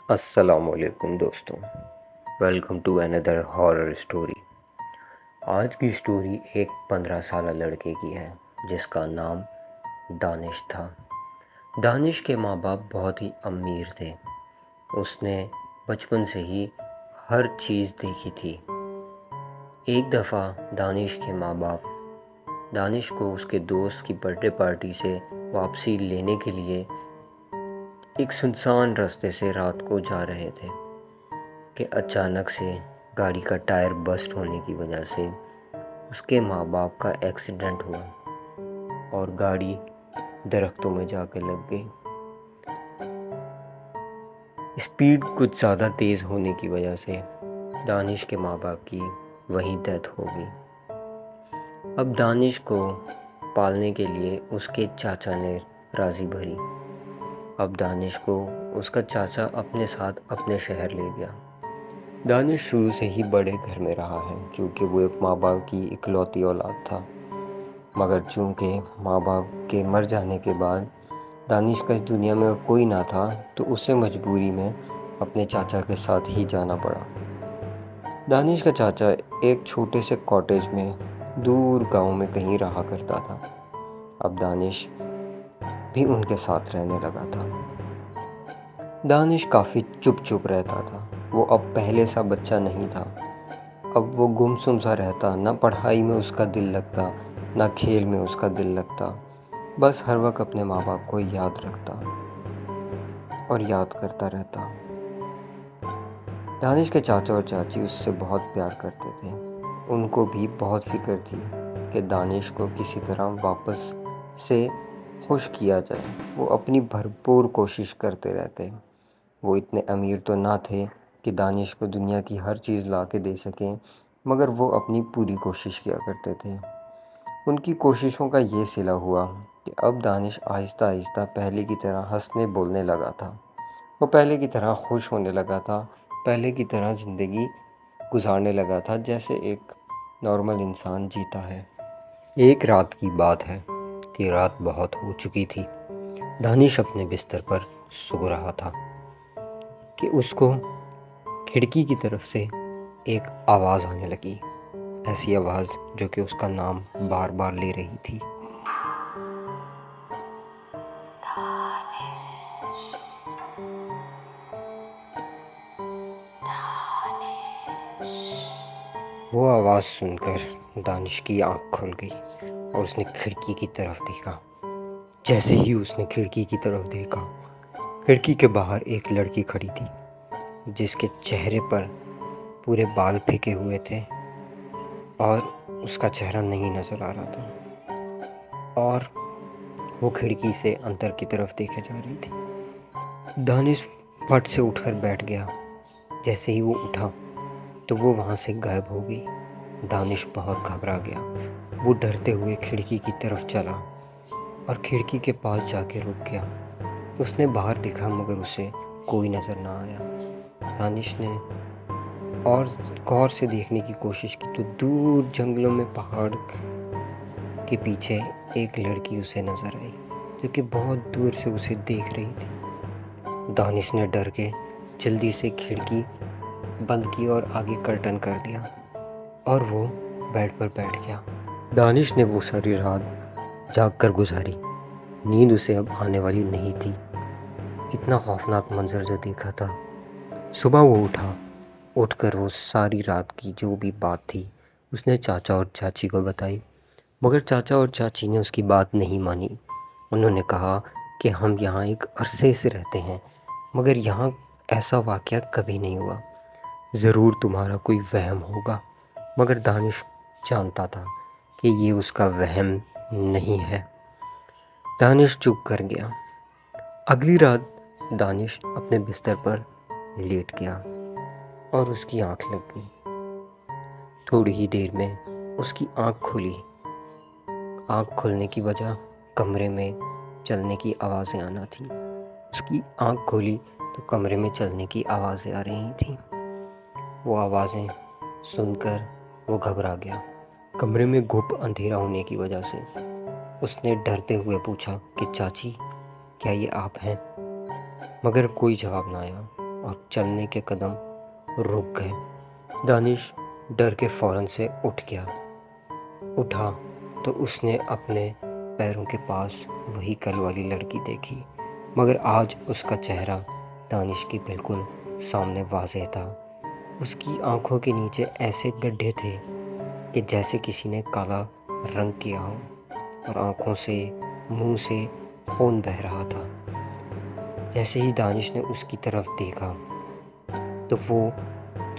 अस्सलामुअलैकुम दोस्तों, welcome to another horror story. आज की स्टोरी एक 15 साल लड़के की है जिसका नाम दानिश था। दानिश के माँ बाप बहुत ही अमीर थे। उसने बचपन से ही हर चीज़ देखी थी। एक दफ़ा दानिश के माँ बाप दानिश को उसके दोस्त की बर्थडे पार्टी से वापसी लेने के लिए एक सुनसान रास्ते से रात को जा रहे थे कि अचानक से गाड़ी का टायर बस्ट होने की वजह से उसके माँ बाप का एक्सीडेंट हुआ और गाड़ी दरख्तों में जाके लग गई। स्पीड कुछ ज़्यादा तेज़ होने की वजह से दानिश के माँ बाप की वहीं डेथ हो गई। अब दानिश को पालने के लिए उसके चाचा ने राज़ी भरी। अब दानिश को उसका चाचा अपने साथ अपने शहर ले गया। दानिश शुरू से ही बड़े घर में रहा है क्योंकि वो एक माँ बाप की इकलौती औलाद था। मगर चूँकि माँ बाप के मर जाने के बाद दानिश का इस दुनिया में कोई ना था तो उसे मजबूरी में अपने चाचा के साथ ही जाना पड़ा। दानिश का चाचा एक छोटे से कॉटेज में दूर गांव में कहीं रहा करता था। अब दानिश भी उनके साथ रहने लगा था। दानिश काफ़ी चुप रहता था। वो अब पहले सा बच्चा नहीं था। अब वो गुमसुम सा रहता, ना पढ़ाई में उसका दिल लगता, ना खेल में उसका दिल लगता। बस हर वक्त अपने माँ बाप को याद रखता और याद करता रहता। दानिश के चाचा और चाची उससे बहुत प्यार करते थे। उनको भी बहुत फिक्र थी कि दानिश को किसी तरह वापस से खुश किया जाए। वो अपनी भरपूर कोशिश करते रहते। वो इतने अमीर तो ना थे कि दानिश को दुनिया की हर चीज़ ला के दे सकें, मगर वो अपनी पूरी कोशिश किया करते थे। उनकी कोशिशों का ये सिला हुआ कि अब दानिश आहिस्ता आहिस्ता पहले की तरह हंसने बोलने लगा था। वो पहले की तरह खुश होने लगा था, पहले की तरह ज़िंदगी गुजारने लगा था जैसे एक नॉर्मल इंसान जीता है। एक रात की बात है कि रात बहुत हो चुकी थी। दानिश अपने बिस्तर पर सो रहा था कि उसको खिड़की की तरफ से एक आवाज़ आने लगी। ऐसी आवाज़ जो कि उसका नाम बार बार ले रही थी। वो आवाज़ सुनकर दानिश की आँख खुल गई और उसने खिड़की की तरफ देखा। जैसे ही उसने खिड़की की तरफ देखा, खिड़की के बाहर एक लड़की खड़ी थी जिसके चेहरे पर पूरे बाल फेंके हुए थे और उसका चेहरा नहीं नज़र आ रहा था और वो खिड़की से अंदर की तरफ देखे जा रही थी। दानिश फट से उठकर बैठ गया। जैसे ही वो उठा तो वो वहाँ से गायब हो गई। दानिश बहुत घबरा गया। वो डरते हुए खिड़की की तरफ चला और खिड़की के पास जाके रुक गया। उसने बाहर देखा मगर उसे कोई नज़र ना आया। दानिश ने और गौर से देखने की कोशिश की तो दूर जंगलों में पहाड़ के पीछे एक लड़की उसे नज़र आई जो कि बहुत दूर से उसे देख रही थी। दानिश ने डर के जल्दी से खिड़की बंद की और आगे कर्टन कर दिया और वो बेड पर बैठ गया। दानिश ने वो सारी रात जाग कर गुजारी। नींद उसे अब आने वाली नहीं थी। इतना खौफनाक मंजर जो देखा था। सुबह वो उठकर वो सारी रात की जो भी बात थी उसने चाचा और चाची को बताई, मगर चाचा और चाची ने उसकी बात नहीं मानी। उन्होंने कहा कि हम यहाँ एक अरसे से रहते हैं मगर यहाँ ऐसा वाक़या कभी नहीं हुआ। ज़रूर तुम्हारा कोई वहम होगा। मगर दानिश जानता था कि ये उसका वहम नहीं है। दानिश चुप कर गया। अगली रात दानिश अपने बिस्तर पर लेट गया और उसकी आंख लग गई। थोड़ी ही देर में उसकी आंख खुली। आंख खुलने की वजह कमरे में चलने की आवाज़ें आना थी। उसकी आंख खोली तो कमरे में चलने की आवाज़ें आ रही थीं। वो आवाज़ें सुनकर वो घबरा गया। कमरे में घुप अंधेरा होने की वजह से उसने डरते हुए पूछा कि चाची, क्या ये आप हैं? मगर कोई जवाब ना आया। और चलने के कदम रुक गए। दानिश डर के फ़ौरन से उठ गया। उठा तो उसने अपने पैरों के पास वही कल वाली लड़की देखी, मगर आज उसका चेहरा दानिश की बिल्कुल सामने वाज़ेह था। उसकी आंखों के नीचे ऐसे गड्ढे थे कि जैसे किसी ने काला रंग किया हो, और आंखों से, मुंह से खून बह रहा था। जैसे ही दानिश ने उसकी तरफ देखा तो वो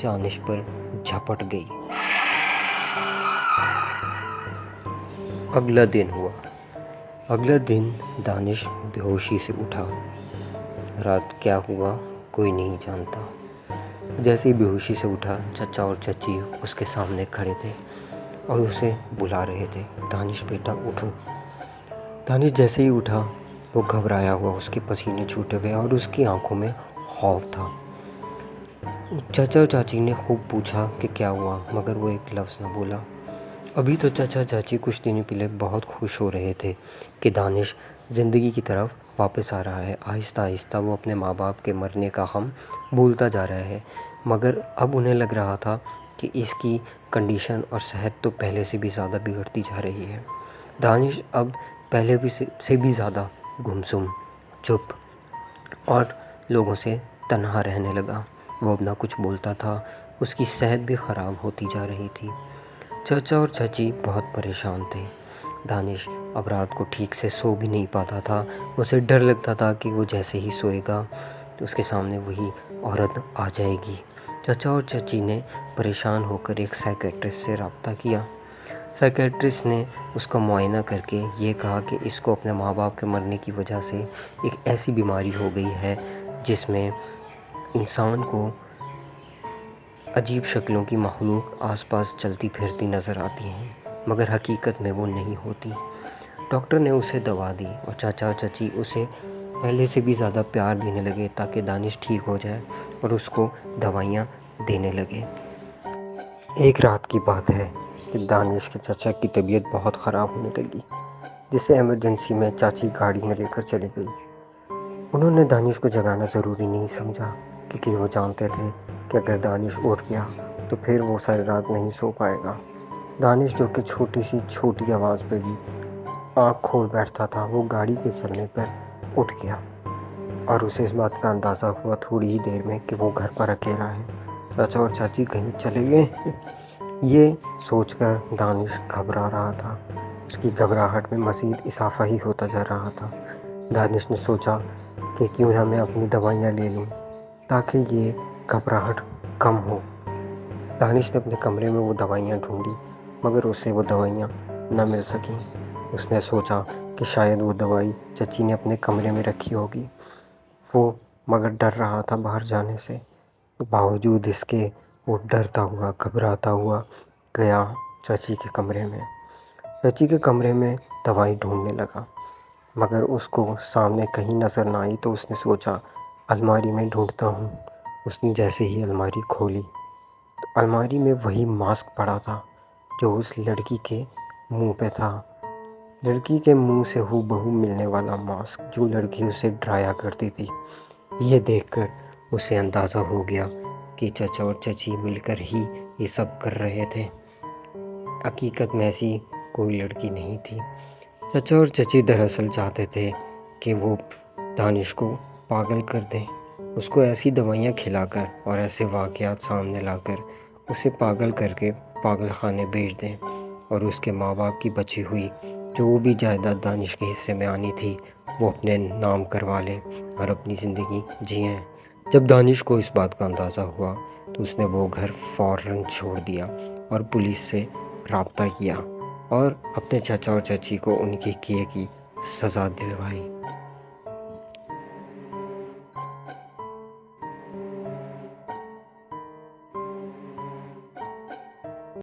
दानिश पर झपट गई। अगला दिन हुआ। अगला दिन दानिश बेहोशी से उठा। रात क्या हुआ कोई नहीं जानता। जैसे ही बेहोशी से उठा, चचा और चची उसके सामने खड़े थे और उसे बुला रहे थे, दानिश बेटा उठो। दानिश जैसे ही उठा, वो घबराया हुआ, उसके पसीने छूटे हुए और उसकी आंखों में खौफ था। चाचा और चाची ने खूब पूछा कि क्या हुआ, मगर वो एक लफ्ज़ न बोला। अभी तो चाचा चाची कुछ दिन पहले बहुत खुश हो रहे थे कि दानिश ज़िंदगी की तरफ वापस आ रहा है। आहिस्ता आहिस्ता वो अपने माँ बाप के मरने का गम भूलता जा रहा है, मगर अब उन्हें लग रहा था कि इसकी कंडीशन और सेहत तो पहले से भी ज़्यादा बिगड़ती जा रही है। दानिश अब पहले भी से भी ज़्यादा गुमसुम, चुप और लोगों से तन्हा रहने लगा। वो अब ना कुछ बोलता था, उसकी सेहत भी ख़राब होती जा रही थी। चाचा और चाची बहुत परेशान थे। दानिश अब रात को ठीक से सो भी नहीं पाता था। उसे डर लगता था कि वो जैसे ही सोएगा तो उसके सामने वही औरत आ जाएगी। चाचा और चाची ने परेशान होकर एक साइकेट्रिस्ट से रब्ता किया। साइकेट्रिस्ट ने उसका मुआयना करके ये कहा कि इसको अपने माँ बाप के मरने की वजह से एक ऐसी बीमारी हो गई है जिसमें इंसान को अजीब शक्लों की मखलूक आसपास चलती फिरती नज़र आती हैं, मगर हकीकत में वो नहीं होती। डॉक्टर ने उसे दवा दी और चाचा और चाची उसे पहले से भी ज़्यादा प्यार देने लगे ताकि दानिश ठीक हो जाए और उसको दवाइयाँ देने लगे। एक रात की बात है कि दानिश के चाचा की तबीयत बहुत ख़राब होने लगी, जिसे इमरजेंसी में चाची गाड़ी में लेकर चली गई। उन्होंने दानिश को जगाना ज़रूरी नहीं समझा, क्योंकि वो जानते थे कि अगर दानिश उठ गया तो फिर वो सारी रात नहीं सो पाएगा। दानिश, जो कि छोटी आवाज़ पे भी आँख खोल बैठता था, वो गाड़ी के चलने पर उठ गया और उसे इस बात का अंदाज़ा हुआ थोड़ी ही देर में कि वो घर पर अकेला है। चाचा और चाची कहीं चले गए ये सोचकर दानिश घबरा रहा था। उसकी घबराहट में मज़ीद इजाफा ही होता जा रहा था। दानिश ने सोचा कि क्यों ना मैं अपनी दवाइयाँ ले लूँ ताकि ये घबराहट कम हो। दानिश ने अपने कमरे में वो दवाइयाँ ढूंढी, मगर उसे वो दवाइयाँ न मिल सकीं। उसने सोचा कि शायद वो दवाई चची ने अपने कमरे में रखी होगी। वो मगर डर रहा था बाहर जाने से। बावजूद इसके वो डरता हुआ, घबराता हुआ गया चाची के कमरे में। चाची के कमरे में दवाई ढूंढने लगा, मगर उसको सामने कहीं नज़र ना आई तो उसने सोचा अलमारी में ढूंढता हूँ। उसने जैसे ही अलमारी खोली तो अलमारी में वही मास्क पड़ा था जो उस लड़की के मुंह पे था। लड़की के मुंह से हूबहू मिलने वाला मास्क जो लड़की उसे डराया करती थी। ये देखकर उसे अंदाज़ा हो गया कि चाचा और चाची मिलकर ही ये सब कर रहे थे। हकीकत में ऐसी कोई लड़की नहीं थी। चाचा और चाची दरअसल चाहते थे कि वो दानिश को पागल कर दें, उसको ऐसी दवाइयाँ खिलाकर और ऐसे वाक़यात सामने लाकर उसे पागल करके पागल खाने भेज दें और उसके माँ बाप की बची हुई जो भी जायदाद दानिश के हिस्से में आनी थी वो अपने नाम करवा लें और अपनी ज़िंदगी जिएँ। जब दानिश को इस बात का अंदाज़ा हुआ तो उसने वो घर फ़ौरन छोड़ दिया और पुलिस से रब्ता किया और अपने चाचा और चाची को उनके किए की सज़ा दिलवाई।